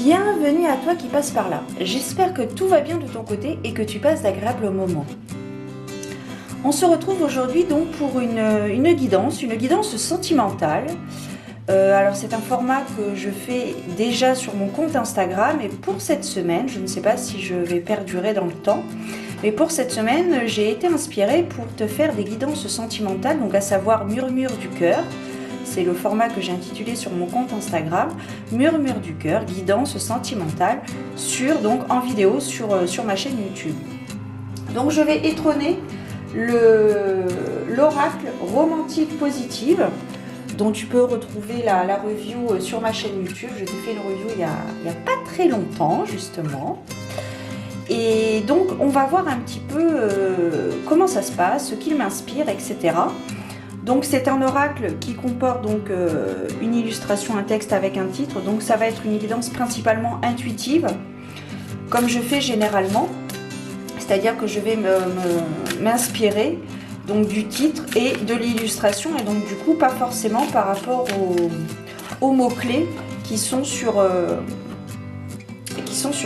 Bienvenue à toi qui passe par là. J'espère que tout va bien de ton côté et que tu passes d'agréables moments. On se retrouve aujourd'hui donc pour une guidance sentimentale. Alors c'est un format que je fais déjà sur mon compte Instagram et pour cette semaine, je ne sais pas si je vais perdurer dans le temps, mais pour cette semaine, j'ai été inspirée pour te faire des guidances sentimentales, donc à savoir Murmure du cœur. C'est le format que j'ai intitulé sur mon compte Instagram, Murmure du cœur, guidance sentimentale, en vidéo sur ma chaîne YouTube. Donc je vais étrôner l'oracle romantique positive, dont tu peux retrouver la review sur ma chaîne YouTube. Je t'ai fait une review il y a pas très longtemps justement. Et donc on va voir un petit peu comment ça se passe, ce qu'il m'inspire, etc. Donc c'est un oracle qui comporte donc une illustration, un texte avec un titre. Donc ça va être une guidance principalement intuitive, comme je fais généralement. C'est-à-dire que je vais m'inspirer donc du titre et de l'illustration, et donc du coup pas forcément par rapport aux mots-clés qui sont sur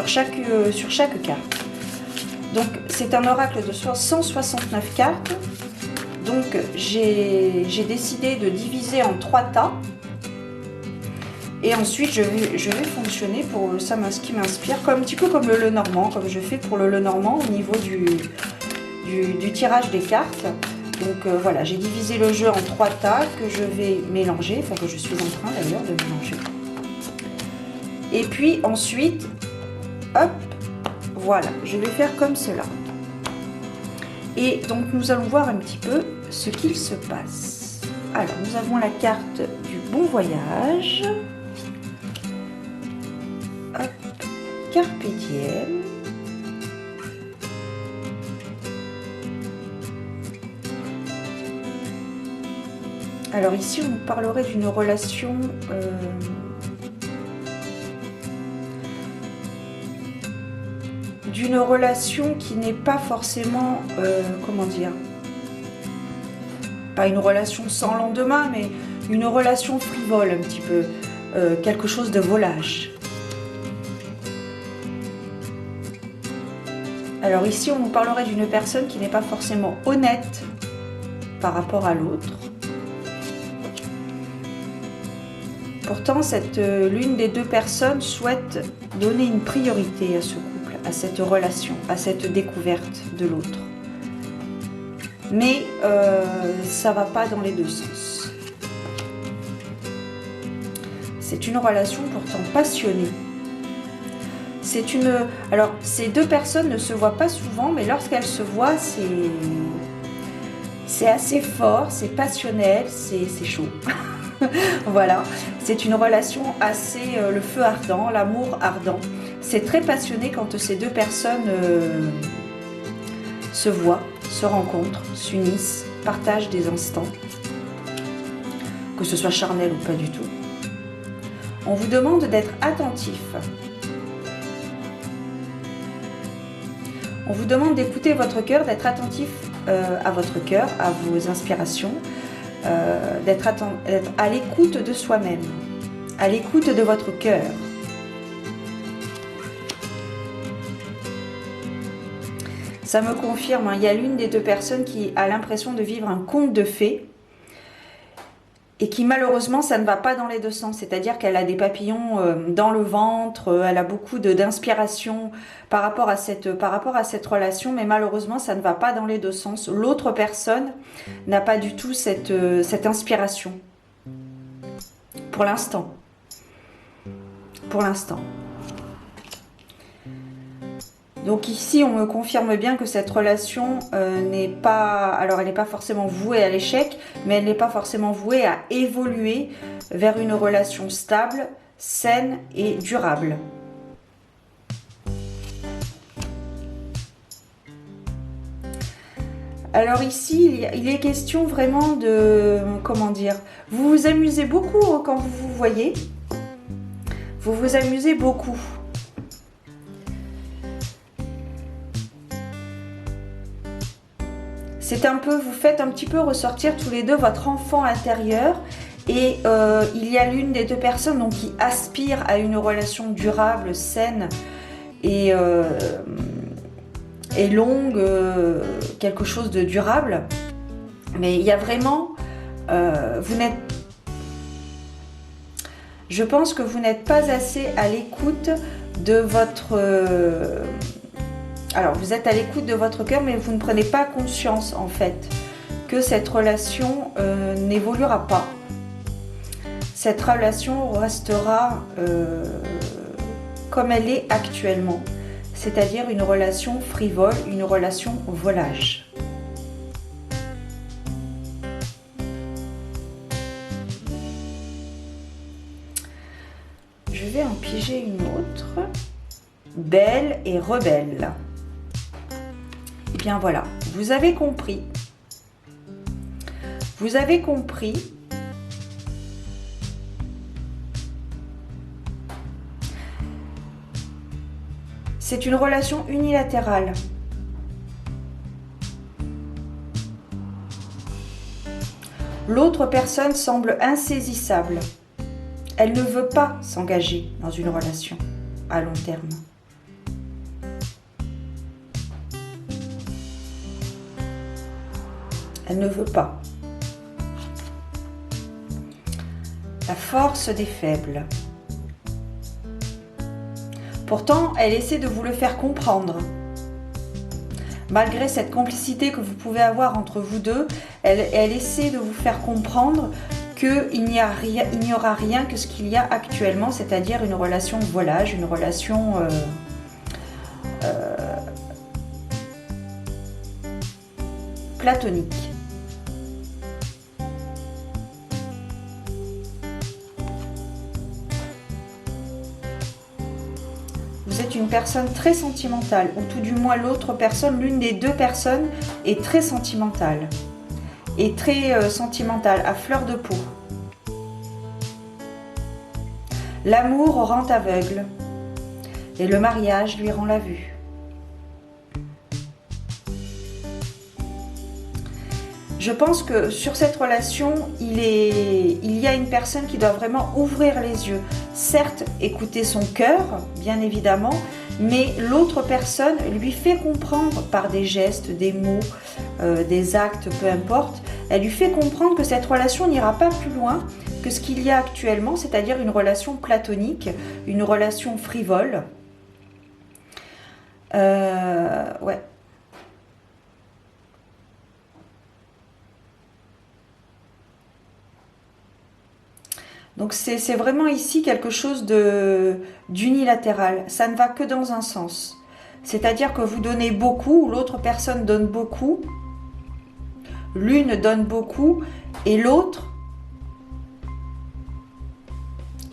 chaque carte. Donc c'est un oracle de 169 cartes. Donc j'ai décidé de diviser en 3 tas. Et ensuite je vais fonctionner pour ça, ce qui m'inspire, un petit peu comme le Lenormand, comme je fais pour le Lenormand au niveau du tirage des cartes. Donc voilà, j'ai divisé le jeu en 3 tas que je vais mélanger, enfin que je suis en train d'ailleurs de mélanger. Et puis ensuite, hop, voilà, je vais faire comme cela. Et donc nous allons voir un petit peu ce qu'il se passe. Alors nous avons la carte du bon voyage. Hop, Carpe Diem. Alors ici on nous parlerait d'une relation qui n'est pas forcément, comment dire, pas une relation sans lendemain, mais une relation frivole un petit peu, quelque chose de volage. Alors ici on nous parlerait d'une personne qui n'est pas forcément honnête par rapport à l'autre. Pourtant, l'une des deux personnes souhaite donner une priorité à ce couple, à cette relation, à cette découverte de l'autre. Mais ça ne va pas dans les deux sens. C'est une relation pourtant passionnée. Alors, ces deux personnes ne se voient pas souvent, mais lorsqu'elles se voient, c'est assez fort, c'est passionnel, c'est chaud. Voilà, c'est une relation assez, le feu ardent, l'amour ardent. C'est très passionné quand ces deux personnes se voient, se rencontrent, s'unissent, partagent des instants, que ce soit charnel ou pas du tout. On vous demande d'être attentif. On vous demande d'écouter votre cœur, d'être attentif à votre cœur, à vos inspirations. D'être à l'écoute de soi-même, à l'écoute de votre cœur. Ça me confirme, hein, il y a l'une des deux personnes qui a l'impression de vivre un conte de fées et qui malheureusement ça ne va pas dans les deux sens, c'est-à-dire qu'elle a des papillons dans le ventre, elle a beaucoup d'inspiration par rapport à cette relation, mais malheureusement ça ne va pas dans les deux sens. L'autre personne n'a pas du tout cette inspiration pour l'instant. Donc ici on me confirme bien que cette relation n'est pas, alors elle n'est pas forcément vouée à l'échec, mais elle n'est pas forcément vouée à évoluer vers une relation stable, saine et durable. Alors ici il est question vraiment de, comment dire, vous vous amusez beaucoup quand vous vous voyez, vous vous amusez beaucoup. C'est un peu, vous faites un petit peu ressortir tous les deux votre enfant intérieur Et il y a l'une des deux personnes donc, qui aspire à une relation durable, saine et longue, quelque chose de durable. Mais il y a vraiment... vous n'êtes... Je pense que vous n'êtes pas assez à l'écoute de votre... Alors, vous êtes à l'écoute de votre cœur, mais vous ne prenez pas conscience, en fait, que cette relation n'évoluera pas. Cette relation restera comme elle est actuellement, c'est-à-dire une relation frivole, une relation volage. Je vais en piger une autre. Belle et rebelle. Et bien voilà, vous avez compris. Vous avez compris. C'est une relation unilatérale. L'autre personne semble insaisissable. Elle ne veut pas s'engager dans une relation à long terme. Elle ne veut pas. La force des faibles. Pourtant, elle essaie de vous le faire comprendre. Malgré cette complicité que vous pouvez avoir entre vous deux, elle essaie de vous faire comprendre qu'il n'y aura rien que ce qu'il y a actuellement, c'est-à-dire une relation volage, une relation platonique. Vous êtes une personne très sentimentale, ou tout du moins l'autre personne, l'une des deux personnes est très sentimentale. Et très sentimentale, à fleur de peau. L'amour rend aveugle, et le mariage lui rend la vue. Je pense que sur cette relation, il y a une personne qui doit vraiment ouvrir les yeux. Certes, écouter son cœur, bien évidemment, mais l'autre personne lui fait comprendre par des gestes, des mots, des actes, peu importe, elle lui fait comprendre que cette relation n'ira pas plus loin que ce qu'il y a actuellement, c'est-à-dire une relation platonique, une relation frivole. Ouais. Donc c'est vraiment ici quelque chose d'unilatéral. Ça ne va que dans un sens. C'est-à-dire que vous donnez beaucoup, ou l'autre personne donne beaucoup. L'une donne beaucoup et l'autre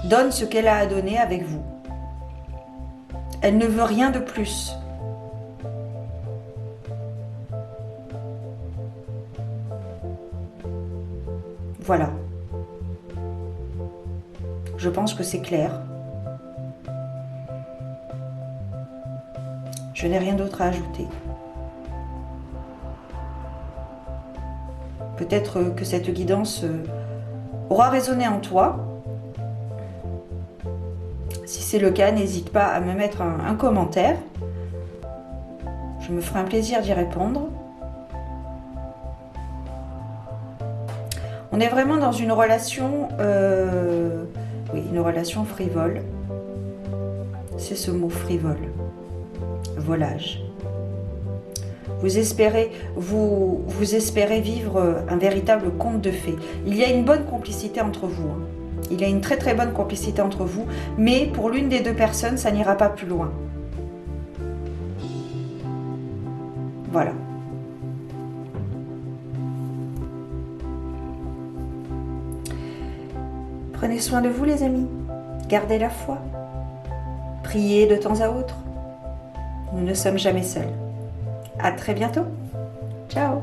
donne ce qu'elle a à donner avec vous. Elle ne veut rien de plus. Voilà. Je pense que c'est clair. Je n'ai rien d'autre à ajouter. Peut-être que cette guidance aura résonné en toi. Si c'est le cas, n'hésite pas à me mettre un commentaire. Je me ferai un plaisir d'y répondre. On est vraiment dans une relation, oui, une relation frivole. C'est ce mot frivole, volage. Vous espérez vivre un véritable conte de fées. Il y a une bonne complicité entre vous. Il y a une très très bonne complicité entre vous, mais pour l'une des deux personnes, ça n'ira pas plus loin. Voilà. Prenez soin de vous les amis. Gardez la foi. Priez de temps à autre. Nous ne sommes jamais seuls. À très bientôt. Ciao.